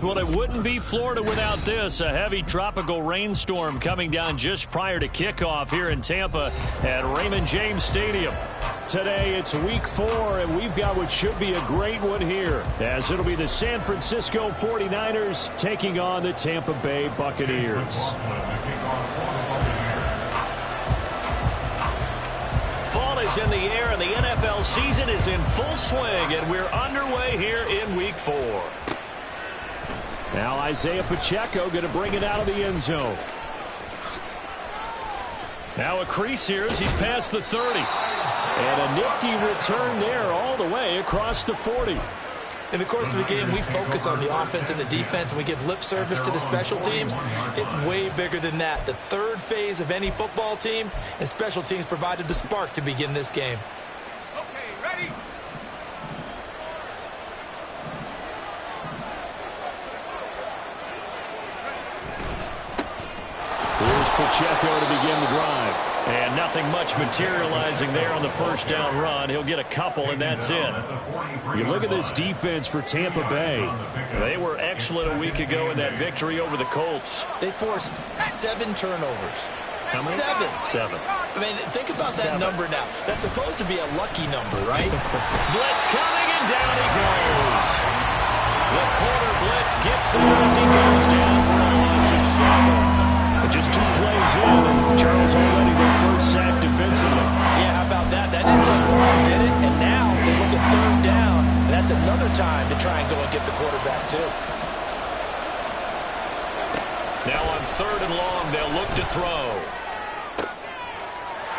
Well, it wouldn't be Florida without this. A heavy tropical rainstorm coming down just prior to kickoff here in Tampa at Raymond James Stadium. Today, it's week 4, and we've got what should be a great one here, as it'll be the San Francisco 49ers taking on the Tampa Bay Buccaneers. Fall is in the air, and the NFL season is in full swing, and we're underway here in week 4. Now Isaiah Pacheco going to bring it out of the end zone. Now a crease here as he's past the 30. And a nifty return there all the way across the 40. In the course of the game, we focus on the offense and the defense, and we give lip service to the special teams. It's way bigger than that. The third phase of any football team, and special teams provided the spark to begin this game. Okay, ready? Here's Pacheco to begin the drive. And nothing much materializing there on the first down run. He'll get a couple, and that's it. You look at this defense for Tampa Bay. They were excellent a week ago in that victory over the Colts. They forced 7 turnovers. How many? 7. I mean, think about that number now. That's supposed to be a lucky number, right? Blitz coming, and down he goes. The corner blitz gets there as he goes down for a loss of 7. But just 2 plays in, and Charles already their first sack defensively. Yeah, how about that? That didn't take long, did it? And now they look at 3rd down, and that's another time to try and go and get the quarterback, too. Now on 3rd and long, they'll look to throw.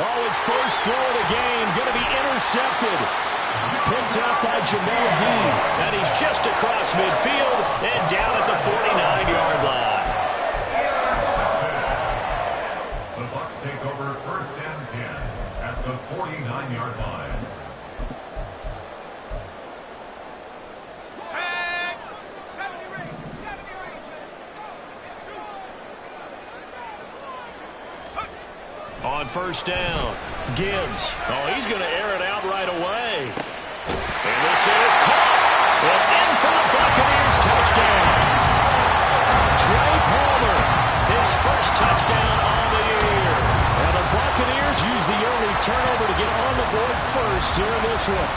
Oh, his first throw of the game, going to be intercepted. Picked up by Jamal Dean. And he's just across midfield and down at the 49-yard line. The Bucs take over 1st and 10 at the 49-yard line. On 1st down, Gibbs. Oh, he's going to air it out right away. And this is caught. And in for the Buccaneers touchdown. Trey Palmer, his first touchdown on the year. And the Buccaneers use the early turnover to get on the board first here in this one.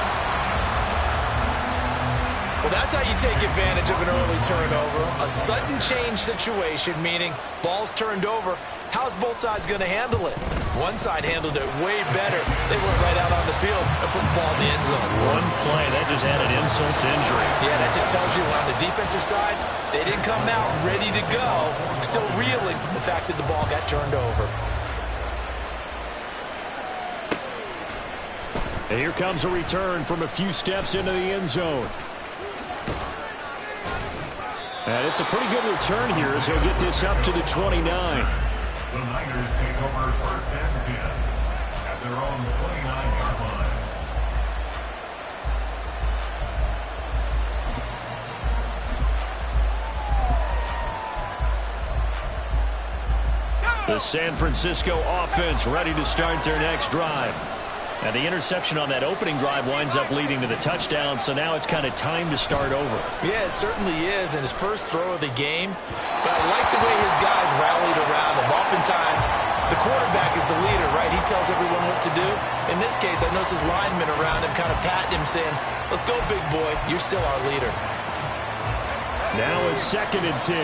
Well, that's how you take advantage of an early turnover. A sudden change situation, meaning ball's turned over. How's both sides going to handle it? One side handled it way better. They went right out on the field and put the ball in the end zone. One play, that just added insult to injury. Yeah, that just tells you on the defensive side, they didn't come out ready to go, still reeling from the fact that the ball got turned over. And here comes a return from a few steps into the end zone. And it's a pretty good return here as he'll get this up to the 29. The Niners take over 1st and 10 at their own 29-yard line. The San Francisco offense ready to start their next drive. And the interception on that opening drive winds up leading to the touchdown, so now it's kind of time to start over. Yeah, it certainly is, and his first throw of the game. But I like the way his guys rallied around him. Oftentimes, the quarterback is the leader, right? He tells everyone what to do. In this case, I noticed his linemen around him kind of patting him, saying, let's go, big boy. You're still our leader. Now a 2nd and 10.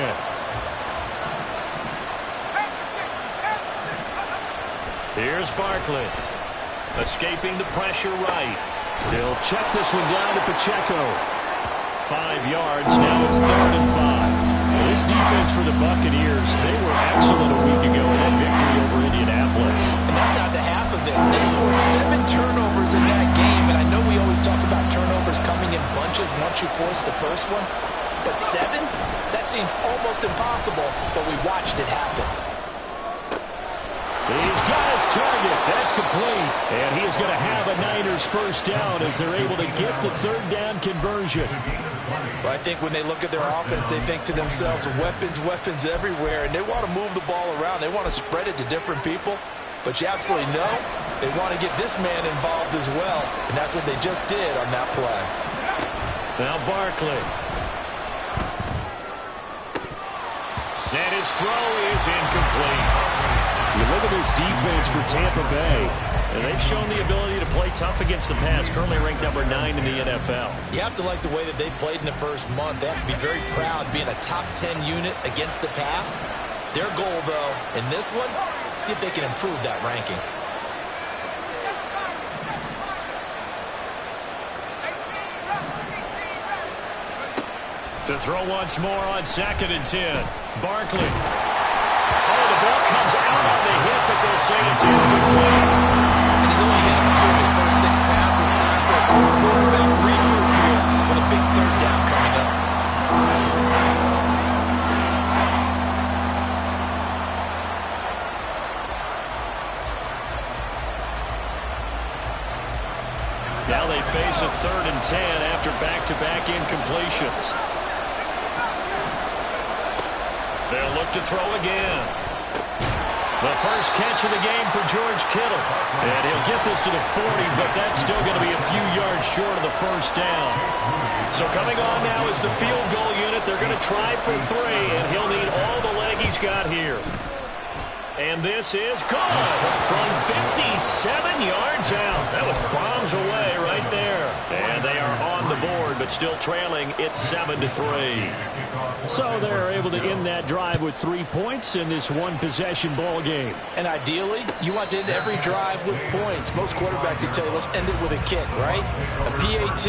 Here's Barkley. Escaping the pressure right. He'll check this one down to Pacheco. 5 yards. Now it's 3rd and 5. This defense for the Buccaneers, they were excellent a week ago in that victory over Indianapolis. And that's not the half of it. They forced 7 turnovers in that game, and I know we always talk about turnovers coming in bunches once you force the first one. But 7? That seems almost impossible, but we watched it happen. He's got his target. That's complete. And he is going to have a Niners first down as they're able to get the third down conversion. Well, I think when they look at their offense, they think to themselves, weapons, weapons everywhere, and they want to move the ball around. They want to spread it to different people. But you absolutely know they want to get this man involved as well, and that's what they just did on that play. Now Barkley. And his throw is incomplete. You look at this defense for Tampa Bay, and they've shown the ability to play tough against the pass, currently ranked number 9 in the NFL. You have to like the way that they've played in the first month. They have to be very proud being a top 10 unit against the pass. Their goal, though, in this one, see if they can improve that ranking. To throw once more on 2nd and 10. Barkley. Oh, the ball comes out on the hit, but they'll say it's incomplete. And he's only hit 2 of his first 6 passes. Time for a quick quarterback regroup here with a big third down coming up. Now they face a 3rd and 10 after back-to-back incompletions. They'll look to throw again. The first catch of the game for George Kittle. And he'll get this to the 40, but that's still going to be a few yards short of the first down. So coming on now is the field goal unit. They're going to try for 3, and he'll need all the leg he's got here. And this is good from 57 yards out. That was bombs away right there. And they are on the board, but still trailing. It's 7-3. So they're able to end that drive with 3 points in this one-possession ball game. And ideally, you want to end every drive with points. Most quarterbacks will tell you, let's end it with a kick, right? A PAT,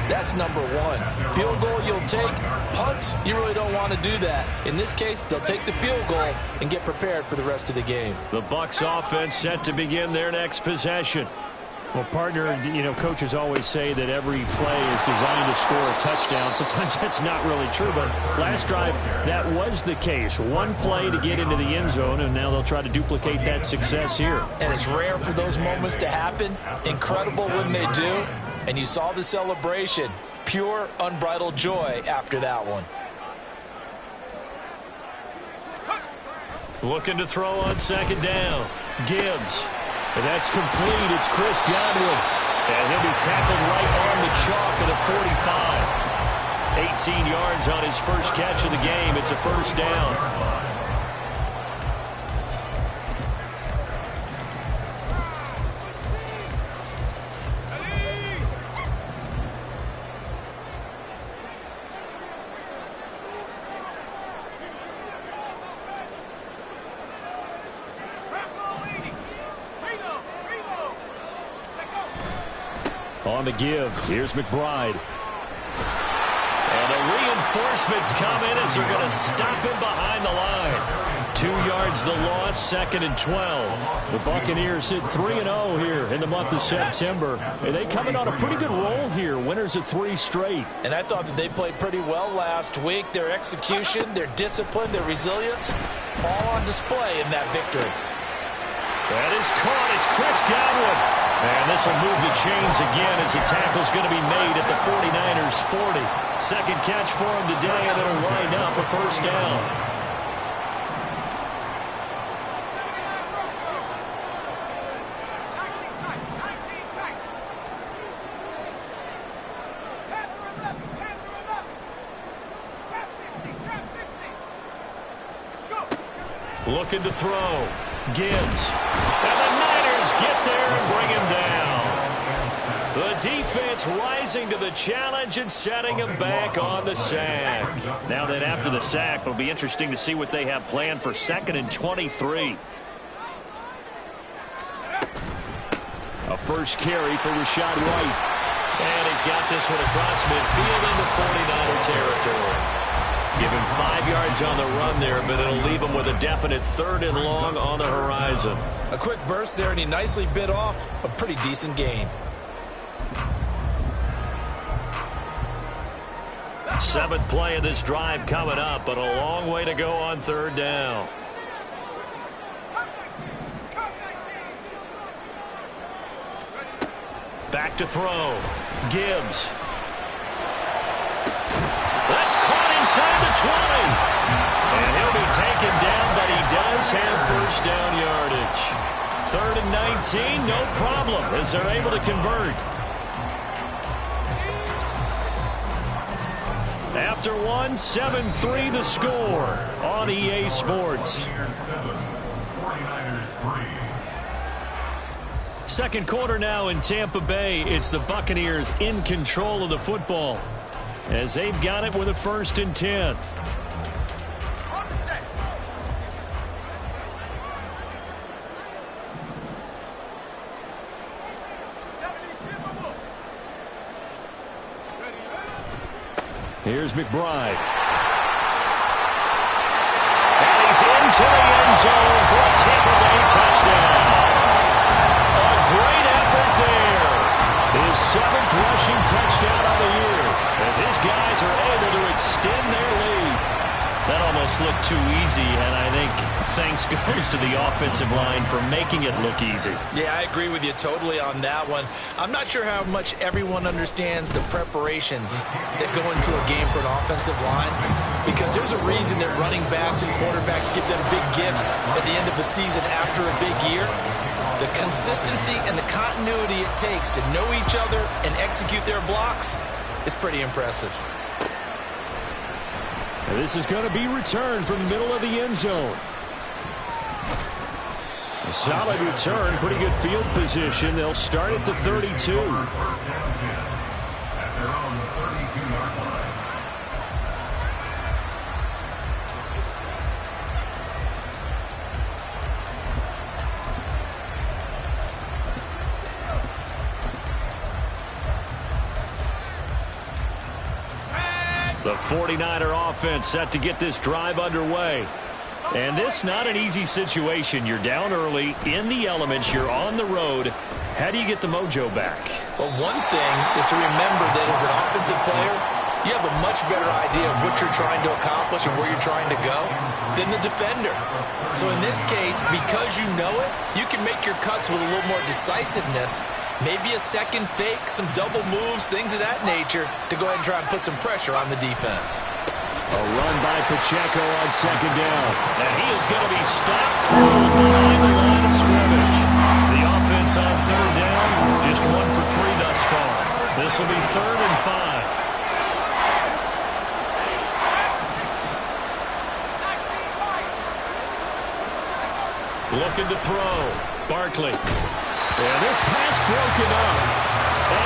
that's number 1. Field goal you'll take. Punts, you really don't want to do that. In this case, they'll take the field goal and get prepared for the rest of the game. The Bucs offense set to begin their next possession. Well, partner, coaches always say that every play is designed to score a touchdown. Sometimes that's not really true, but last drive, that was the case. One play to get into the end zone, and now they'll try to duplicate that success here. And it's rare for those moments to happen. Incredible when they do. And you saw the celebration. Pure, unbridled joy after that one. Looking to throw on 2nd down. Gibbs. And that's complete. It's Chris Godwin. And he'll be tackled right on the chalk at the 45. 18 yards on his first catch of the game. It's a first down. On the give, here's McBride. And the reinforcements come in as they're going to stop him behind the line. 2 yards the loss, 2nd and 12. The Buccaneers hit 3-0 here in the month of September. And they come in on a pretty good roll here, winners of 3 straight. And I thought that they played pretty well last week. Their execution, their discipline, their resilience, all on display in that victory. That is caught. It's Chris Godwin. And this will move the chains again as the tackle's going to be made at the 49ers 40. Second catch for him today, and it'll wind up a first down. Looking to throw. Gibbs. And the Niners get there and bring him down. The defense rising to the challenge and setting him back on the sack. Now then, after the sack, it'll be interesting to see what they have planned for 2nd and 23. A first carry for Rashad White. And he's got this one across midfield into 49er territory. Give him 5 yards on the run there, but it'll leave him with a definite 3rd and long on the horizon. A quick burst there, and he nicely bit off a pretty decent gain. 7th play of this drive coming up, but a long way to go on 3rd down. Back to throw. Gibbs. That's caught inside the 20. And he'll be taken down, but he does have 1st down yardage. 3rd and 19, no problem, as they're able to convert. After one, 7-3 the score on EA Sports. 49ers 3. Second quarter now in Tampa Bay. It's the Buccaneers in control of the football as they've got it with a 1st and 10. Here's McBride. And he's into the end zone for a Tampa Bay touchdown. A great effort there. His 7th rushing touchdown of the year as his guys are able to extend their lead. That almost looked too easy, and I think thanks goes to the offensive line for making it look easy. Yeah, I agree with you totally on that one. I'm not sure how much everyone understands the preparations that go into a game for an offensive line, because there's a reason that running backs and quarterbacks give them big gifts at the end of the season after a big year. The consistency and the continuity it takes to know each other and execute their blocks is pretty impressive. And this is going to be returned from the middle of the end zone. A solid return, pretty good field position. They'll start at the 32. 1st down 10 at their own 32-yard line. The 49er offense set to get this drive underway. And this not an easy situation. You're down early, in the elements, you're on the road. How do you get the mojo back? Well, one thing is to remember that as an offensive player, you have a much better idea of what you're trying to accomplish and where you're trying to go than the defender. So in this case, because you know it, you can make your cuts with a little more decisiveness. Maybe a second fake, some double moves, things of that nature to go ahead and try and put some pressure on the defense. A run by Pacheco on 2nd down. And he is going to be stopped cold behind the line of scrimmage. The offense on 3rd down, just 1 for 3 thus far. This will be 3rd and 5. Looking to throw. Barkley. And this pass broken up.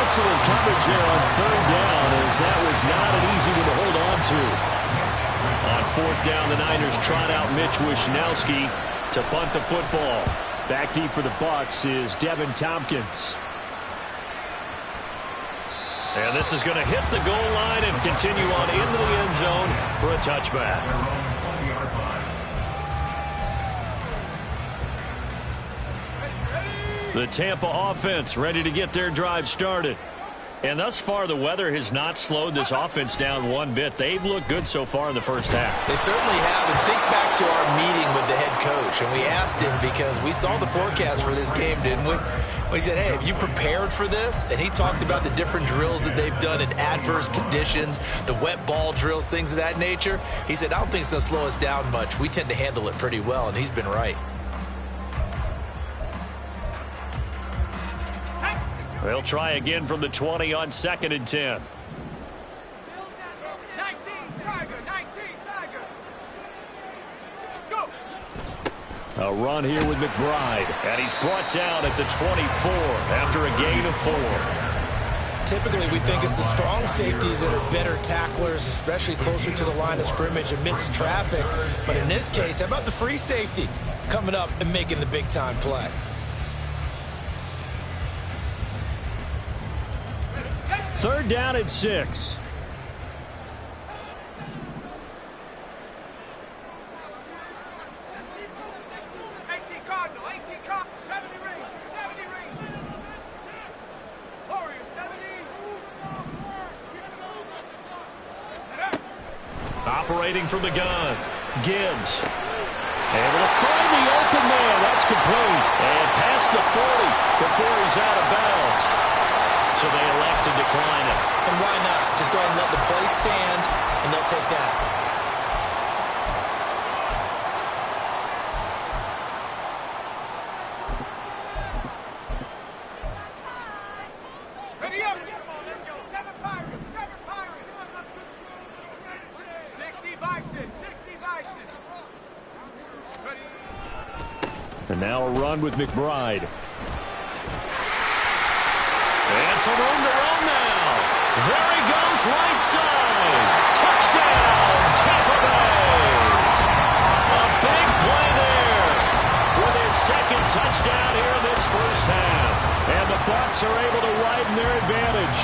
Excellent coverage there on 3rd down, as that was not an easy one to hold on to. On 4th down, the Niners trot out Mitch Wishnowsky to punt the football. Back deep for the Bucs is Devin Tompkins. And this is going to hit the goal line and continue on into the end zone for a touchback. The Tampa offense ready to get their drive started. And thus far, the weather has not slowed this offense down one bit. They've looked good so far in the first half. They certainly have. And think back to our meeting with the head coach. And we asked him, because we saw the forecast for this game, didn't we? We said, hey, have you prepared for this? And he talked about the different drills that they've done in adverse conditions, the wet ball drills, things of that nature. He said, I don't think it's going to slow us down much. We tend to handle it pretty well, and he's been right. They'll try again from the 20 on 2nd and 10. 19, Tiger, 19, Tiger. Go. A run here with McBride, and he's brought down at the 24 after a gain of 4. Typically, we think it's the strong safeties that are better tacklers, especially closer to the line of scrimmage amidst traffic. But in this case, how about the free safety coming up and making the big-time play? Third down at 6. 18 Cardinal, 70 range, 70 range. Warrior, 70. Operating from the gun. Gibbs. Able to find the open man. That's complete. And past the 40 before he's out of bounds. So they elect to decline it. And why not? Just go ahead and let the play stand, and they'll take that. Ready up! Let's go. 7 Pirates. 7 Pirates. 60 Bison. 60 Bison. Ready. And now a run with McBride. And some room to run now. There he goes, right side. Touchdown, Tampa Bay. A big play there with his second touchdown here in this first half. And the Bucs are able to widen their advantage.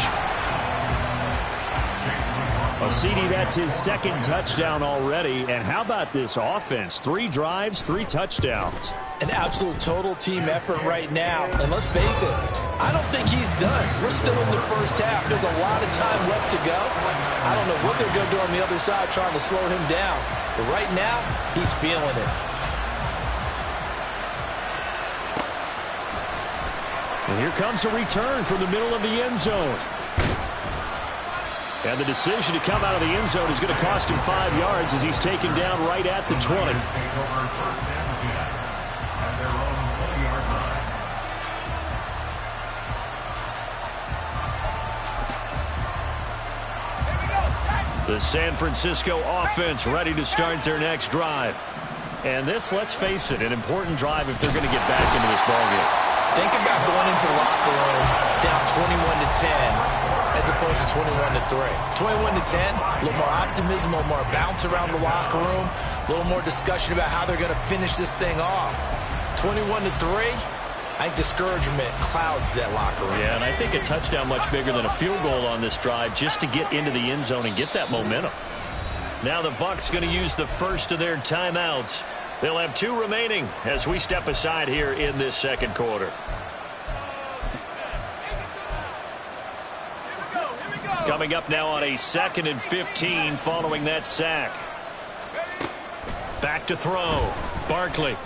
Well, CD, that's his second touchdown already. And how about this offense? 3 drives, 3 touchdowns. An absolute total team effort right now. And let's face it, I don't think he's done. We're still in the first half. There's a lot of time left to go. I don't know what they're going to do on the other side trying to slow him down. But right now, he's feeling it. And here comes a return from the middle of the end zone. And the decision to come out of the end zone is going to cost him 5 yards as he's taken down right at the 20. The San Francisco offense ready to start their next drive. And this, let's face it, an important drive if they're going to get back into this ballgame. Think about going into the locker room down 21-10 as opposed to 21-3. 21-10, a little more optimism, a little more bounce around the locker room, a little more discussion about how they're going to finish this thing off. 21-3, I think discouragement clouds that locker room. Yeah, and I think a touchdown much bigger than a field goal on this drive just to get into the end zone and get that momentum. Now the Bucs going to use the first of their timeouts. They'll have 2 remaining as we step aside here in this second quarter. Coming up now on a 2nd and 15 following that sack. Back to throw. Barkley.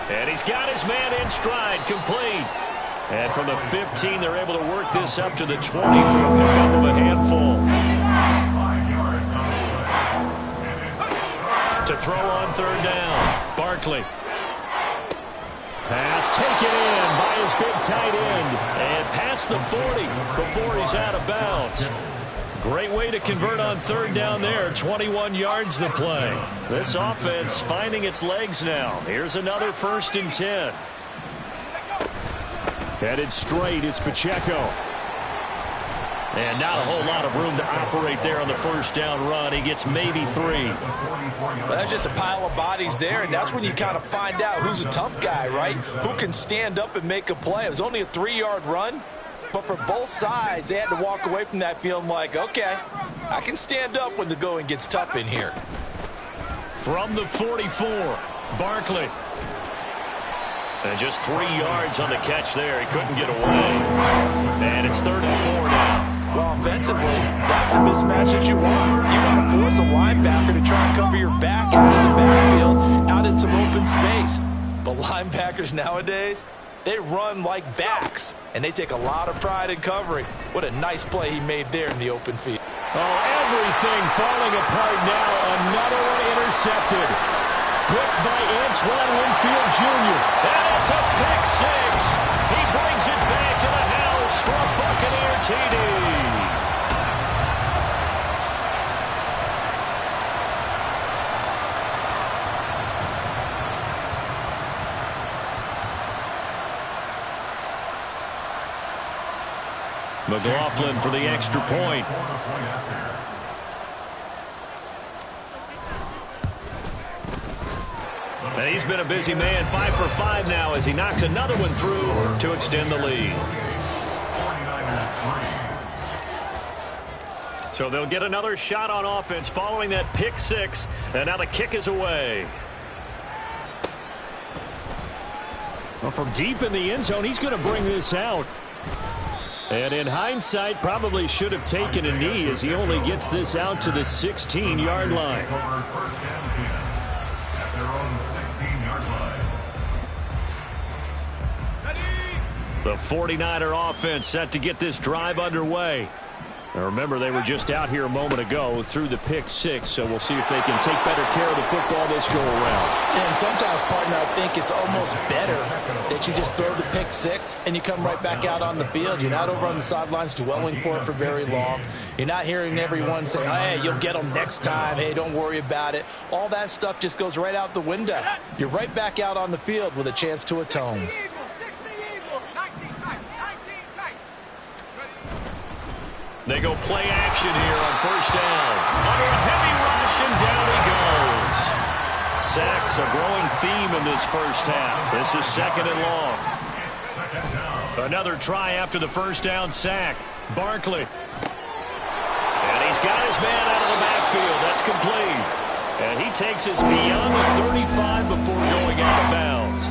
And he's got his man in stride, complete. And from the 15, they're able to work this up to the 20 for a pickup of a handful. To throw on 3rd down. Barkley. Pass taken in by his big tight end. And past the 40 before he's out of bounds. Great way to convert on 3rd down there. 21 yards the play. This offense finding its legs now. Here's another 1st and 10. Headed straight, it's Pacheco. And not a whole lot of room to operate there on the 1st down run. He gets maybe 3. Well, that's just a pile of bodies there, and that's when you kind of find out who's a tough guy, right? Who can stand up and make a play. It was only a 3-yard run, but for both sides, they had to walk away from that feeling like, okay, I can stand up when the going gets tough in here. From the 44, Barkley. And just 3 yards on the catch there. He couldn't get away. And it's 3rd and 4 now. Well, offensively, that's the mismatch that you want. You want to force a linebacker to try and cover your back out of the backfield, out in some open space. But linebackers nowadays, they run like backs, and they take a lot of pride in covering. What a nice play he made there in the open field. Oh, everything falling apart now. Another one intercepted. Picked by Antoine Winfield Jr. And it's a pick 6. He brings it back to the house for a Buccaneer TD. McLaughlin for the extra point. And he's been a busy man, 5 for 5 now as he knocks another one through to extend the lead. So they'll get another shot on offense following that pick 6, and now the kick is away. Well, from deep in the end zone, he's going to bring this out. And in hindsight, probably should have taken a knee as he only gets this out to the 16-yard line. First and 10 at their own 16-yard line. The 49er offense set to get this drive underway. Now remember, they were just out here a moment ago through the pick six, so we'll see if they can take better care of the football this go around. And sometimes, partner, I think it's almost better that you just throw the pick six and you come right back out on the field. You're not over on the sidelines dwelling for it for very long. You're not hearing everyone say, hey, you'll get them next time. Hey, don't worry about it. All that stuff just goes right out the window. You're right back out on the field with a chance to atone. They go play action here on first down. Under a heavy rush, and down he goes. Sacks a growing theme in this first half. This is second and long. Another try after the first down sack. Barkley. And he's got his man out of the backfield. That's complete. And he takes us beyond the 35 before going out of bounds.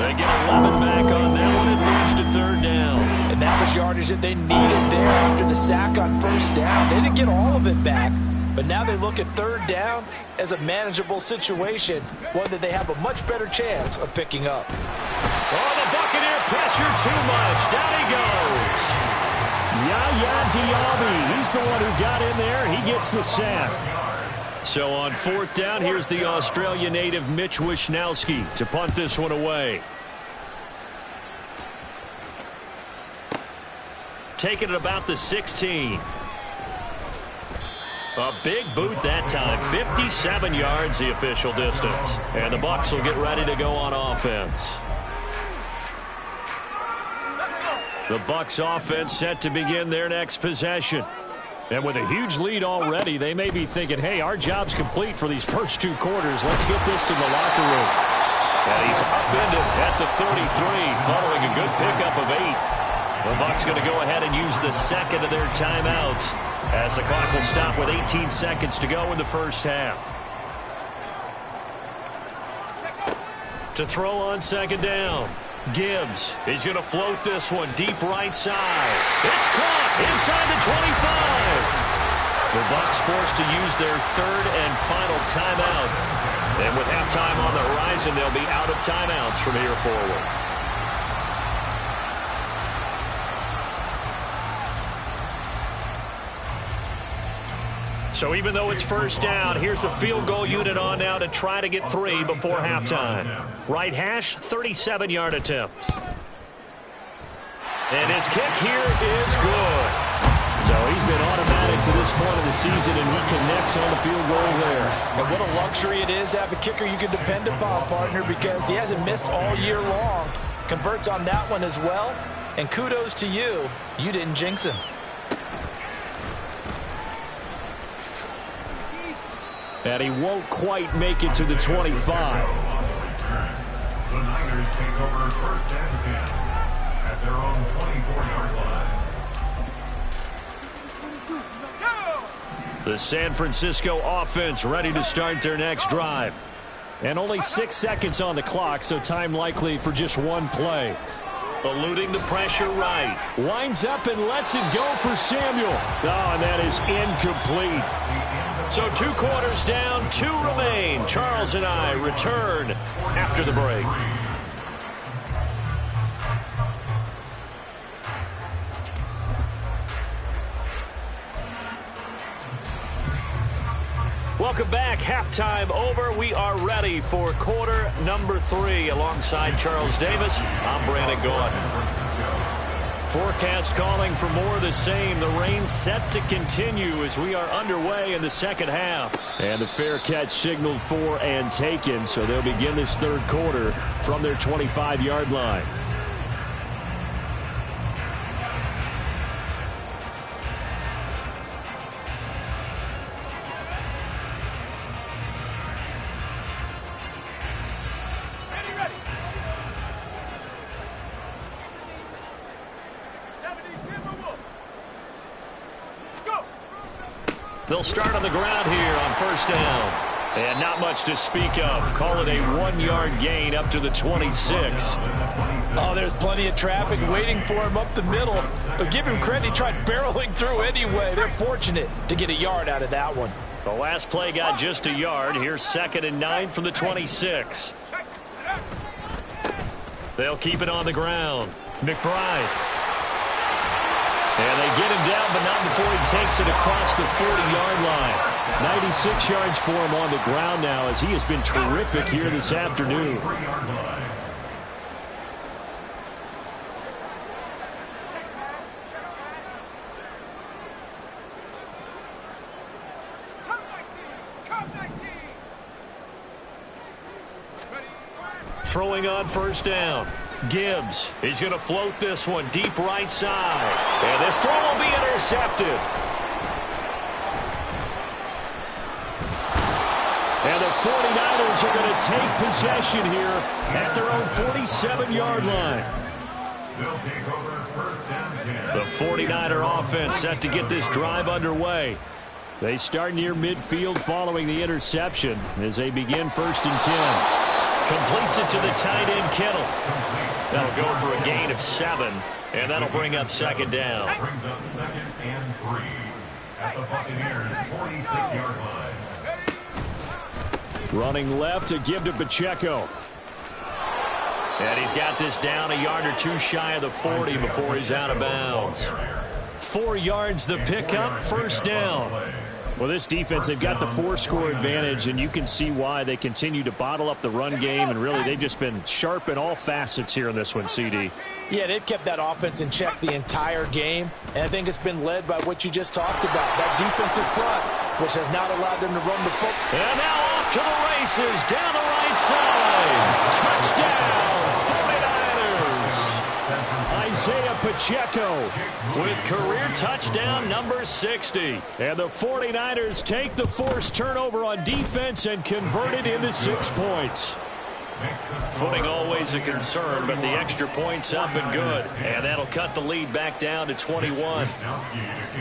They get 11 back on that one. It leads to third down. And that was yardage that they needed there after the sack on first down. They didn't get all of it back, but now they look at third down as a manageable situation, one that they have a much better chance of picking up. Oh, the Buccaneer pressure too much. Down he goes. Yaya Diaby, he's the one who got in there. He gets the sack. So on fourth down, here's the Australia native Mitch Wishnowsky to punt this one away. Taking it about the 16. A big boot that time. 57 yards the official distance. And the Bucs will get ready to go on offense. The Bucs offense set to begin their next possession. And with a huge lead already, they may be thinking, hey, our job's complete for these first two quarters. Let's get this to the locker room. And he's upended at the 33 following a good pickup of 8. The Bucs going to go ahead and use the second of their timeouts as the clock will stop with 18 seconds to go in the first half. To throw on second down, Gibbs. He's going to float this one deep right side. It's caught inside the 25. The Bucs forced to use their third and final timeout. And with halftime on the horizon, they'll be out of timeouts from here forward. So even though it's first down, here's the field goal unit on now to try to get 3 before halftime. Right hash, 37-yard attempt. And his kick here is good. So he's been automatic to this point of the season, and he connects on the field goal there. And what a luxury it is to have a kicker you can depend upon, partner, because he hasn't missed all year long. Converts on that one as well. And kudos to you. You didn't jinx him. And he won't quite make it to the 25. The Niners take over first and 10 at their own 24-yard line. The San Francisco offense ready to start their next drive. And only 6 seconds on the clock, so time likely for just one play. Eluding the pressure right. Winds up and lets it go for Samuel. Oh, and that is incomplete. So 2 quarters down, 2 remain. Charles and I return after the break. Welcome back. Halftime over. We are ready for quarter number 3. Alongside Charles Davis, I'm Brandon Gaudin. Forecast calling for more of the same. The rain set to continue as we are underway in the second half. And the fair catch signaled for and taken, so they'll begin this third quarter from their 25-yard line. They'll start on the ground here on first down. And not much to speak of. Call it a 1-yard gain up to the 26. Oh, there's plenty of traffic waiting for him up the middle. But give him credit, he tried barreling through anyway. They're fortunate to get a yard out of that one. The last play got just a yard. Here's 2nd and 9 from the 26. They'll keep it on the ground. McBride. And they get him down, but not before he takes it across the 40-yard line. 96 yards for him on the ground now, as he has been terrific here this afternoon. Throwing on 1st down. Gibbs. He's going to float this one deep right side. And this throw will be intercepted. And the 49ers are going to take possession here at their own 47-yard line. They'll take over 1st and 10. The 49er offense set to get this drive underway. They start near midfield following the interception as they begin 1st and 10. Completes it to the tight end, Kittle. That'll go for a gain of 7, and that'll bring up 2nd down. Brings up 2nd and 3 at the Buccaneers' 46-yard line. Running left to give to Pacheco. And he's got this down a yard or 2 shy of the 40 before he's out of bounds. 4 yards the pickup, 1st down. Well, this defense, they've got the 4-score advantage, and you can see why they continue to bottle up the run game, and really they've just been sharp in all facets here in this one, CD. Yeah, they've kept that offense in check the entire game, and I think it's been led by what you just talked about, that defensive front, which has not allowed them to run the football. And now off to the races, down the right side. Touchdown, 49ers. Isaiah Pacheco with career touchdown number 60. And the 49ers take the forced turnover on defense and convert it into 6 points. Footing always a concern, but the extra point's up and good. And that'll cut the lead back down to 21.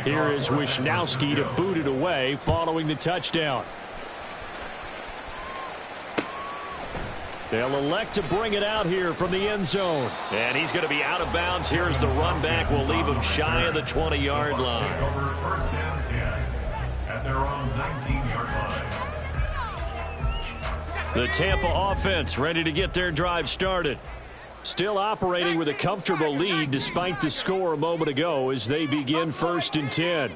Here is Wisnowski to boot it away following the touchdown. They'll elect to bring it out here from the end zone. And he's going to be out of bounds here as the run back will leave him shy of the 20-yard line. Over 1st and 10 at their own 19-yard line. The Tampa offense ready to get their drive started. Still operating with a comfortable lead despite the score a moment ago as they begin 1st and 10.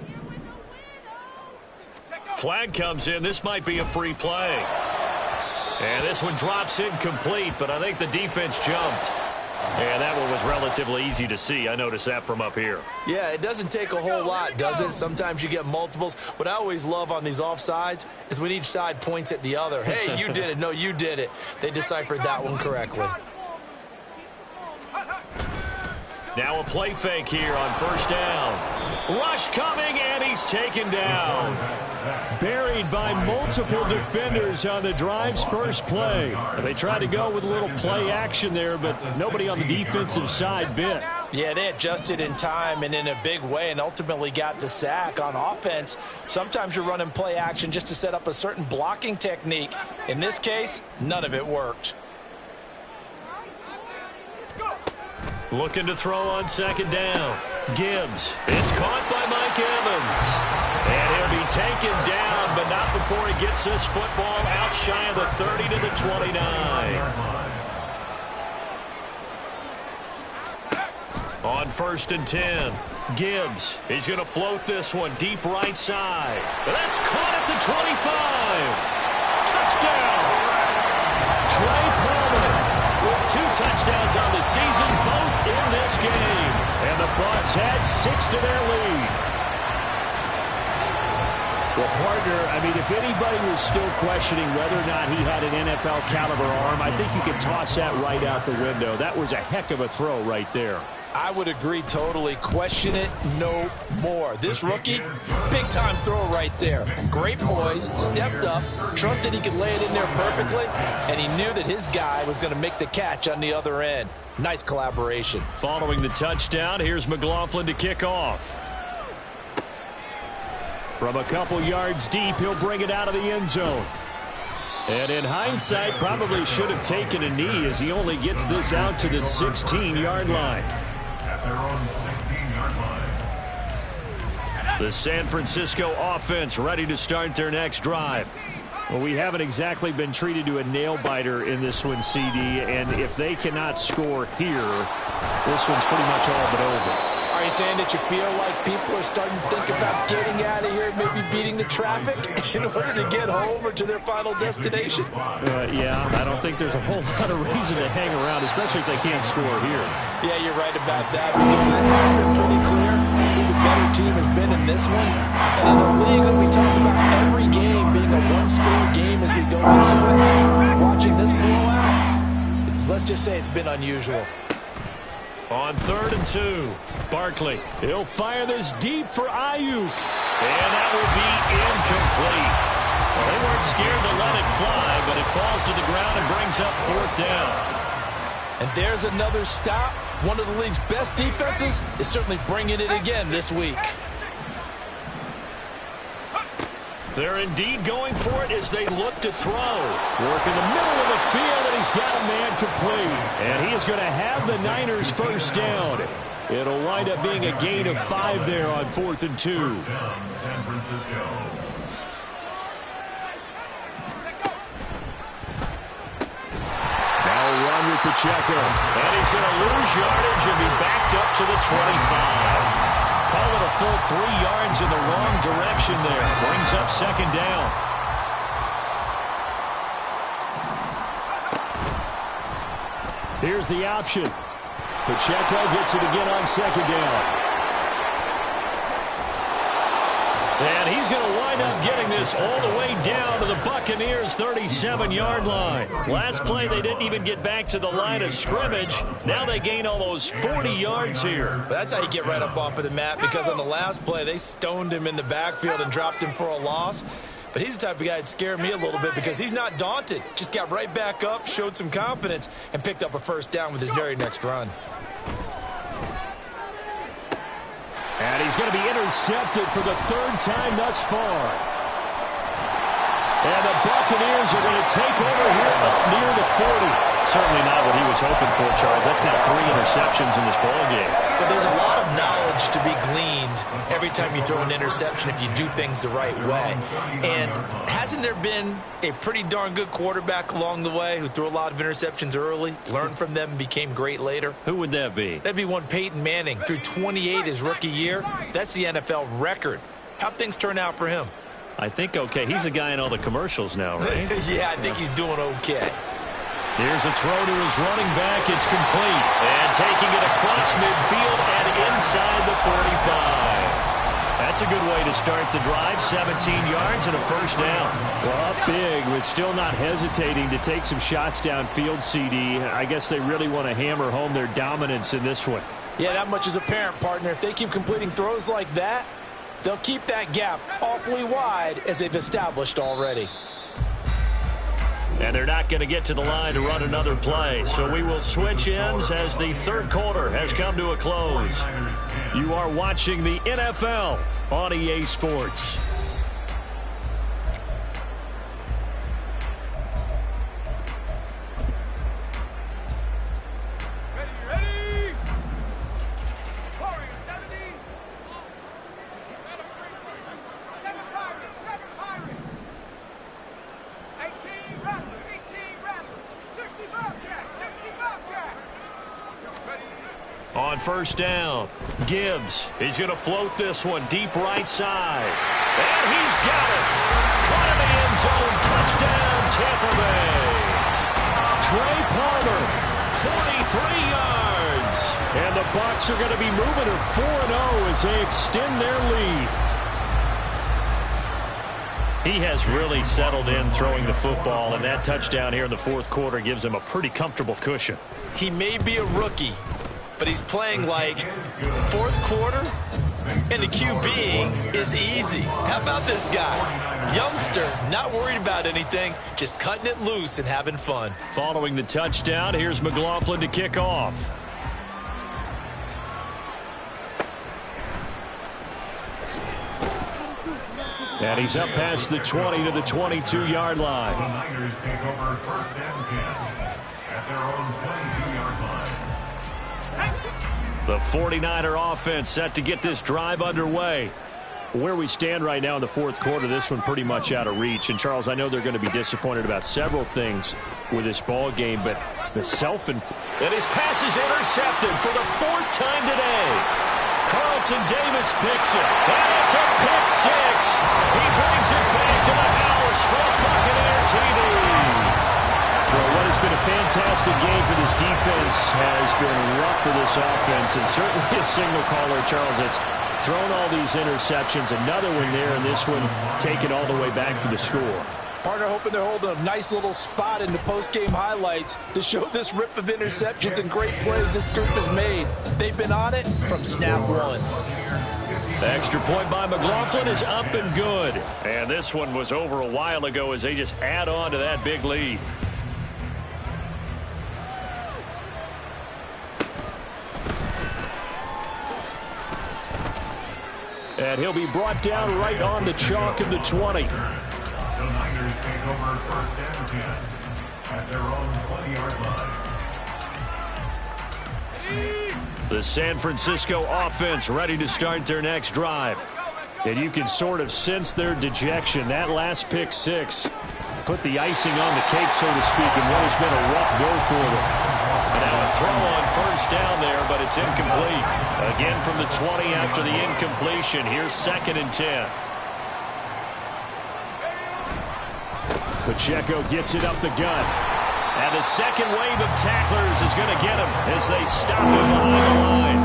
Flag comes in. This might be a free play. And this one drops incomplete, but I think the defense jumped. And that one was relatively easy to see. I noticed that from up here. Yeah, it doesn't take a whole lot, does it? Sometimes you get multiples. What I always love on these offsides is when each side points at the other. Hey, you did it. No, you did it. They deciphered that one correctly. Now a play fake here on 1st down. Rush coming, and he's taken down. Buried by multiple defenders on the drive's first play. They tried to go with a little play action there, but nobody on the defensive side bit. Yeah, they adjusted in time and in a big way and ultimately got the sack. On offense, sometimes you're running play action just to set up a certain blocking technique. In this case, none of it worked. Looking to throw on 2nd down. Gibbs. It's caught by Mike Evans. And he'll be taken down, but not before he gets this football out shy of the 30 to the 29. On 1st and 10, Gibbs. He's going to float this one deep right side. That's caught at the 25. Touchdown. Trey Palmer with 2 touchdowns on the season, both in this game. And the Bucs add 6 to their lead. Well, partner, I mean, if anybody was still questioning whether or not he had an NFL caliber arm, I think you can toss that right out the window. That was a heck of a throw right there. I would agree totally. Question it no more. This rookie, big-time throw right there. Great poise, stepped up, trusted he could lay it in there perfectly, and he knew that his guy was going to make the catch on the other end. Nice collaboration. Following the touchdown, here's McLaughlin to kick off. From a couple yards deep, he'll bring it out of the end zone. And in hindsight, probably should have taken a knee as he only gets this out to the 16-yard line. At their own 16-yard line. The San Francisco offense ready to start their next drive. Well, we haven't exactly been treated to a nail-biter in this one, CD, and if they cannot score here, this one's pretty much all but over. Are you saying that you feel like people are starting to think about getting out of here, maybe beating the traffic in order to get home or to their final destination? Yeah, I don't think there's a whole lot of reason to hang around, especially if they can't score here. Yeah, you're right about that, because it has been pretty clear who the better team has been in this one. And in a league that we talk about every game being a one-score game as we go into it, watching this blowout, let's just say it's been unusual. On 3rd and 2, Barkley. He'll fire this deep for Ayuk. And that will be incomplete. Well, they weren't scared to let it fly, but it falls to the ground and brings up 4th down. And there's another stop. One of the league's best defenses is certainly bringing it again this week. They're indeed going for it as they look to throw. Work in the middle of the field, and he's got a man complete. And he is going to have the Niners first down. It'll wind up being a gain of 5 there on 4th and 2. First down, San Francisco. Now a run with Pacheco. And he's going to lose yardage and be backed up to the 25. Call it a full 3 yards in the wrong direction there. Brings up 2nd down. Here's the option. Pacheco gets it again on 2nd down. And he's going to wind up getting this all the way down to the Buccaneers' 37-yard line. Last play, they didn't even get back to the line of scrimmage. Now they gain almost 40 yards here. That's how you get right up off of the mat, because on the last play, they stoned him in the backfield and dropped him for a loss. But he's the type of guy that scared me a little bit because he's not daunted. Just got right back up, showed some confidence, and picked up a first down with his very next run. And he's going to be intercepted for the 3rd time thus far. And the Buccaneers are going to take over here up near the 40. Certainly not what he was hoping for, Charles. That's now 3 interceptions in this ballgame. But there's a lot of knowledge to be gleaned every time you throw an interception if you do things the right way. And hasn't there been a pretty darn good quarterback along the way who threw a lot of interceptions early, learned from them, and became great later? Who would that be? That'd be one Peyton Manning. Threw 28 his rookie year. That's the NFL record. How'd things turn out for him? I think okay. He's a guy in all the commercials now, right? Yeah, I think he's doing okay. Here's a throw to his running back. It's complete. And taking it across midfield and inside the 45. That's a good way to start the drive. 17 yards and a first down. Well, up big, but still not hesitating to take some shots downfield, CD. I guess they really want to hammer home their dominance in this one. Yeah, that much is apparent, partner. If they keep completing throws like that, they'll keep that gap awfully wide as they've established already. And they're not going to get to the line to run another play. So we will switch ends as the 3rd quarter has come to a close. You are watching the NFL on EA Sports. Ready? Warrior 70. 7 Pirates. 18 Rattler. 60 Bobcat. On first down, Gibbs. He's going to float this one deep right side. And he's got it. Caught in the end zone. Touchdown, Tampa Bay. Trey Palmer, 43 yards. And the Bucs are going to be moving to 4-0 as they extend their lead. He has really settled in throwing the football, and that touchdown here in the 4th quarter gives him a pretty comfortable cushion. He may be a rookie, but he's playing like 4th quarter, and the QB is easy. How about this guy? Youngster, not worried about anything, just cutting it loose and having fun. Following the touchdown, here's McLaughlin to kick off. And he's up past the 20 to the 22-yard line. The Niners take over first and 10 at their own 22-yard line. The 49er offense set to get this drive underway. Where we stand right now in the fourth quarter, this one pretty much out of reach. And, Charles, I know they're going to be disappointed about several things with this ball game, but the And his pass is intercepted for the fourth time today. Carlton Davis picks it, and it's a pick six. He brings it back to the house for Buccaneer TV. Well, what has been a fantastic game for this defense has been rough for this offense, and certainly a signal caller, Charles, that's thrown all these interceptions. Another one there, and this one taken all the way back for the score. Partner hoping they're holding a nice little spot in the post-game highlights to show this rip of interceptions and great plays this group has made. They've been on it from snap one. The extra point by McLaughlin is up and good. And this one was over a while ago as they just add on to that big lead. And he'll be brought down right on the chalk of the 20. The Niners take over first and 10 at their own 20-yard line. The San Francisco offense ready to start their next drive. And you can sort of sense their dejection. That last pick six put the icing on the cake, so to speak, in what has been a rough go for them. And now a throw on first down there, but it's incomplete. Again from the 20 after the incompletion. Here's 2nd and 10. Pacheco gets it up the gut. And the second wave of tacklers is going to get him as they stop him behind the line.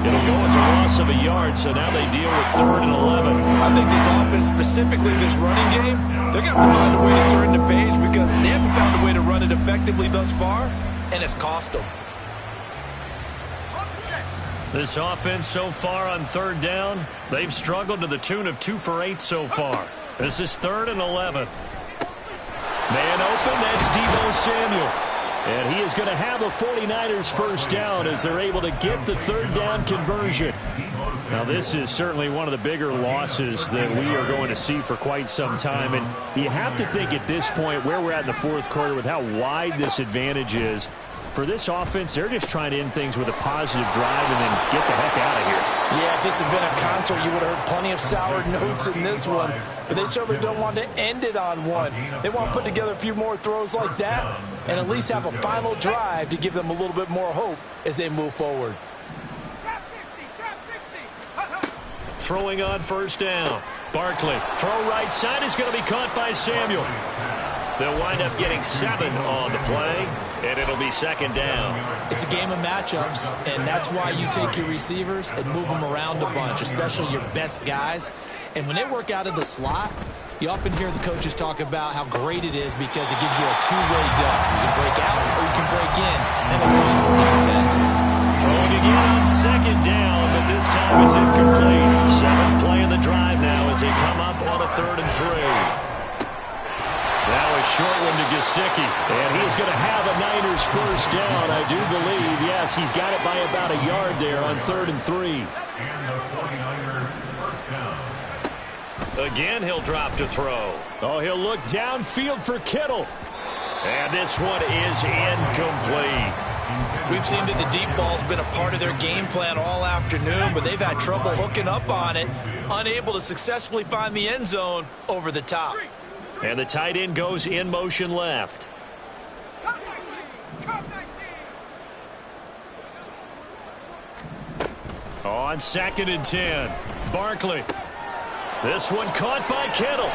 It'll go as a loss of a yard, so now they deal with 3rd and 11. I think this offense, specifically this running game, they're going to have to find a way to turn the page because they haven't found a way to run it effectively thus far, and it's cost them. This offense so far on 3rd down, they've struggled to the tune of 2 for 8 so far. This is 3rd and 11. Man open, that's Deebo Samuel. And he is going to have a 49ers first down as they're able to get the 3rd down conversion. Now, this is certainly one of the bigger losses that we are going to see for quite some time. And you have to think at this point where we're at in the fourth quarter with how wide this advantage is. For this offense, they're just trying to end things with a positive drive and then get the heck out of here. Yeah, if this had been a concert, you would have heard plenty of sour notes in this one. But they certainly don't want to end it on one. They want to put together a few more throws like that and at least have a final drive to give them a little bit more hope as they move forward. Trap 60. Throwing on first down. Barkley, throw right side is going to be caught by Samuel. They'll wind up getting 7 on the play, and it'll be 2nd down. It's a game of matchups, and that's why you take your receivers and move them around a bunch, especially your best guys. And when they work out of the slot, you often hear the coaches talk about how great it is because it gives you a two-way go. You can break out or you can break in. That makes it harder to defend. Throwing again on 2nd down, but this time it's incomplete. 7th play in the drive now as they come up on a 3rd and 3. Now a short one to Gesicki, and he's going to have a Niners first down, I do believe. Yes, he's got it by about a yard there on 3rd and 3. And the 49er first down. Again, he'll drop to throw. Oh, he'll look downfield for Kittle. And this one is incomplete. We've seen that the deep ball's been a part of their game plan all afternoon, but they've had trouble hooking up on it, unable to successfully find the end zone over the top. And the tight end goes in motion left. Come 19. On 2nd and 10. Barkley. This one caught by Kittle.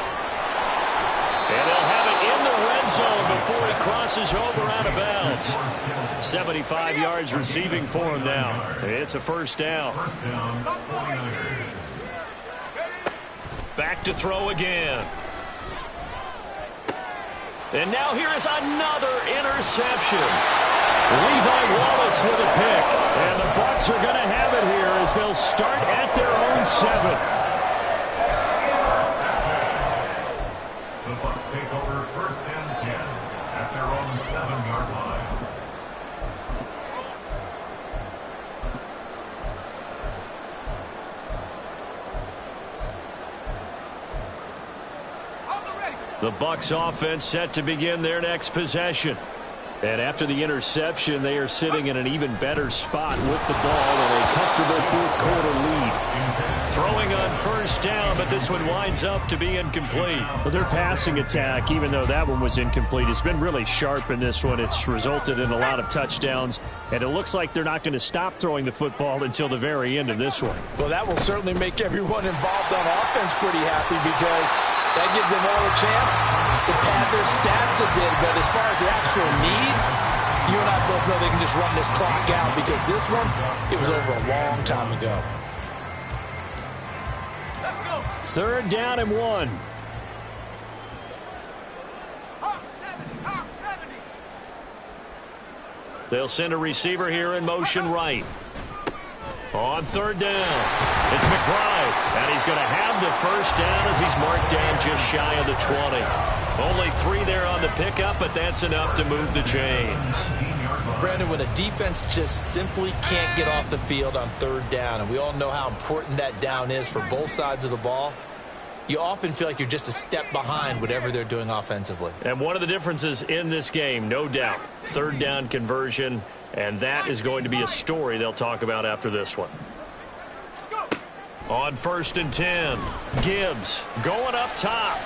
And they'll have it in the red zone before he crosses over out of bounds. 75 yards receiving for him now. It's a first down. First down, 49ers. Back to throw again. And now here is another interception. Levi Wallace with a pick. And the Bucs are going to have it here as they'll start at their own 7. The Bucs take over first and 10 at their own 7-yard line. The Bucs offense set to begin their next possession. And after the interception, they are sitting in an even better spot with the ball and a comfortable fourth-quarter lead. Throwing on first down, but this one winds up to be incomplete. Well, their passing attack, even though that one was incomplete, has been really sharp in this one. It's resulted in a lot of touchdowns, and it looks like they're not going to stop throwing the football until the very end of this one. Well, that will certainly make everyone involved on offense pretty happy because that gives them all a chance to pad their stats a bit. But as far as the actual need, you and I both know they can just run this clock out because this one, it was over a long time ago. Third down and 1. They'll send a receiver here in motion right. On third down, it's McBride, and he's going to have the first down as he's marked down just shy of the 20. Only 3 there on the pickup, but that's enough to move the chains. Brandon, when a defense just simply can't get off the field on third down, and we all know how important that down is for both sides of the ball, you often feel like you're just a step behind whatever they're doing offensively. And one of the differences in this game, no doubt, third down conversion, and that is going to be a story they'll talk about after this one. On 1st and 10, Gibbs going up top.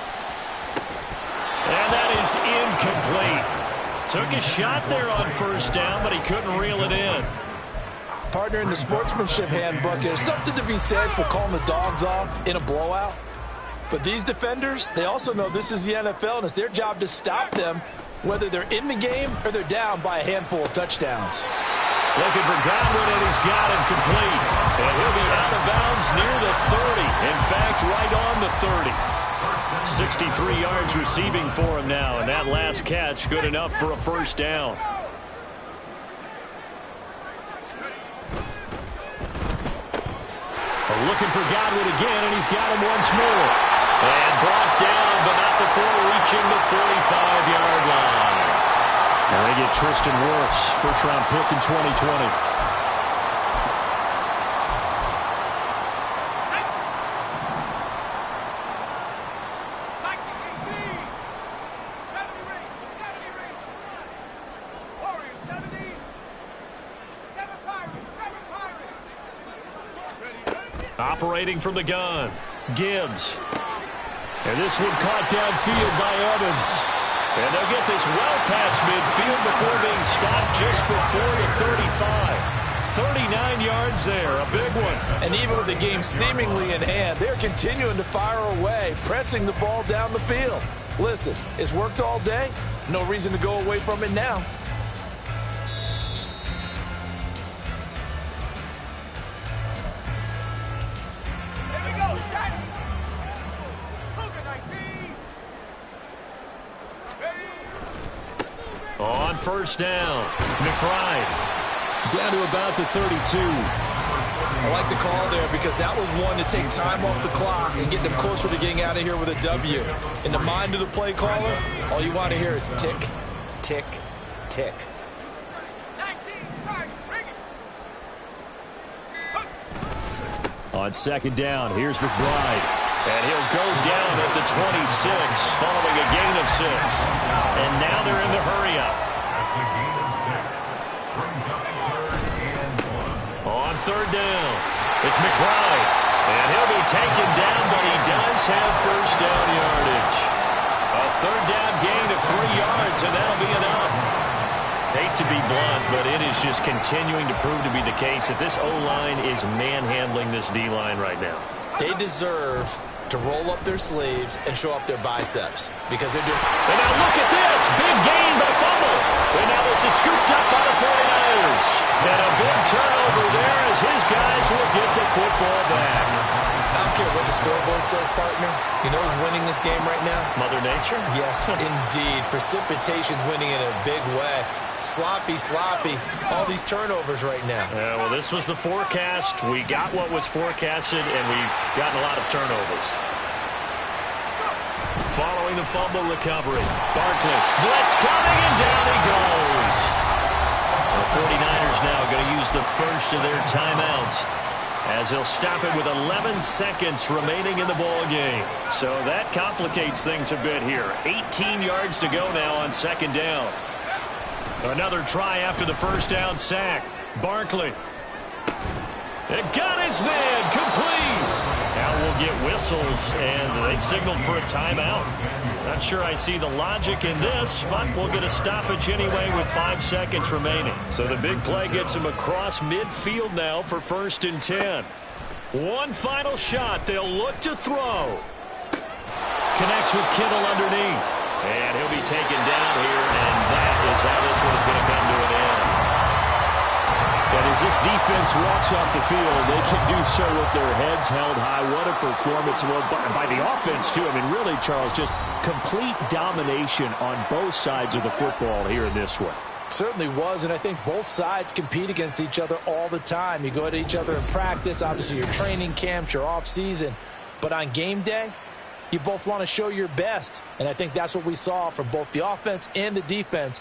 And that is incomplete. Took a shot there on first down, but he couldn't reel it in. Partner, in the sportsmanship handbook, there's something to be said for calling the dogs off in a blowout. But these defenders, they also know this is the NFL, and it's their job to stop them, whether they're in the game or they're down by a handful of touchdowns. Looking for Godwin, and he's got him complete. And he'll be out of bounds near the 30. In fact, right on the 30. 63 yards receiving for him now, and that last catch good enough for a first down. Looking for Godwin again, and he's got him once more. And brought down, but not before reaching the 45-yard line. And they get Tristan Wirfs, first-round pick in 2020. Operating from the gun, Gibbs. And this one caught downfield by Evans. And they'll get this well past midfield before being stopped just before the 35. 39 yards there, a big one. And even with the game seemingly in hand, they're continuing to fire away, pressing the ball down the field. Listen, it's worked all day. No reason to go away from it now. On first down, McBride down to about the 32. I like the call there because that was one to take time off the clock and get them closer to getting out of here with a W. In the mind of the play caller, all you want to hear is tick, tick, tick. On second down, here's McBride. And he'll go down at the 26 following a gain of 6. And now they're in the hurry-up. That's a gain of 6. Brings up 3rd and 1. On third down, it's McBride. And he'll be taken down, but he does have first down yardage. A third down gain of 3 yards, and that'll be enough. Hate to be blunt, but it is just continuing to prove to be the case that this O-line is manhandling this D-line right now. They deserve to roll up their sleeves and show up their biceps because they're doing. And now look at this. Big gain, but a fumble. And now this is scooped up by the 49ers. And a big turnover there as his guys will get the football back. I don't care what the scoreboard says, partner. You know who's winning this game right now? Mother Nature? Yes, indeed. Precipitation's winning in a big way. Sloppy, sloppy. All these turnovers right now. Well, this was the forecast. We got what was forecasted, and we've gotten a lot of turnovers. Following the fumble recovery, Barkley. Blitz coming, and down he goes. The 49ers now going to use the first of their timeouts. as he'll stop it with 11 seconds remaining in the ball game. So that complicates things a bit here. 18 yards to go now on second down. Another try after the first down sack. Barkley. It got his man complete. Now we'll get whistles, and they've signaled for a timeout. Not sure I see the logic in this, but we'll get a stoppage anyway with 5 seconds remaining. So the big play gets him across midfield now for 1st and 10. One final shot. They'll look to throw. Connects with Kittle underneath. And he'll be taken down here, and that is how this one is going to come to an end. And as this defense walks off the field, they can do so with their heads held high. What a performance. Well, by the offense, too. I mean, really, Charles, just complete domination on both sides of the football here in this one. Certainly was, and I think both sides compete against each other all the time. You go at each other in practice, obviously your training camps, your off-season. But on game day, you both want to show your best. And I think that's what we saw from both the offense and the defense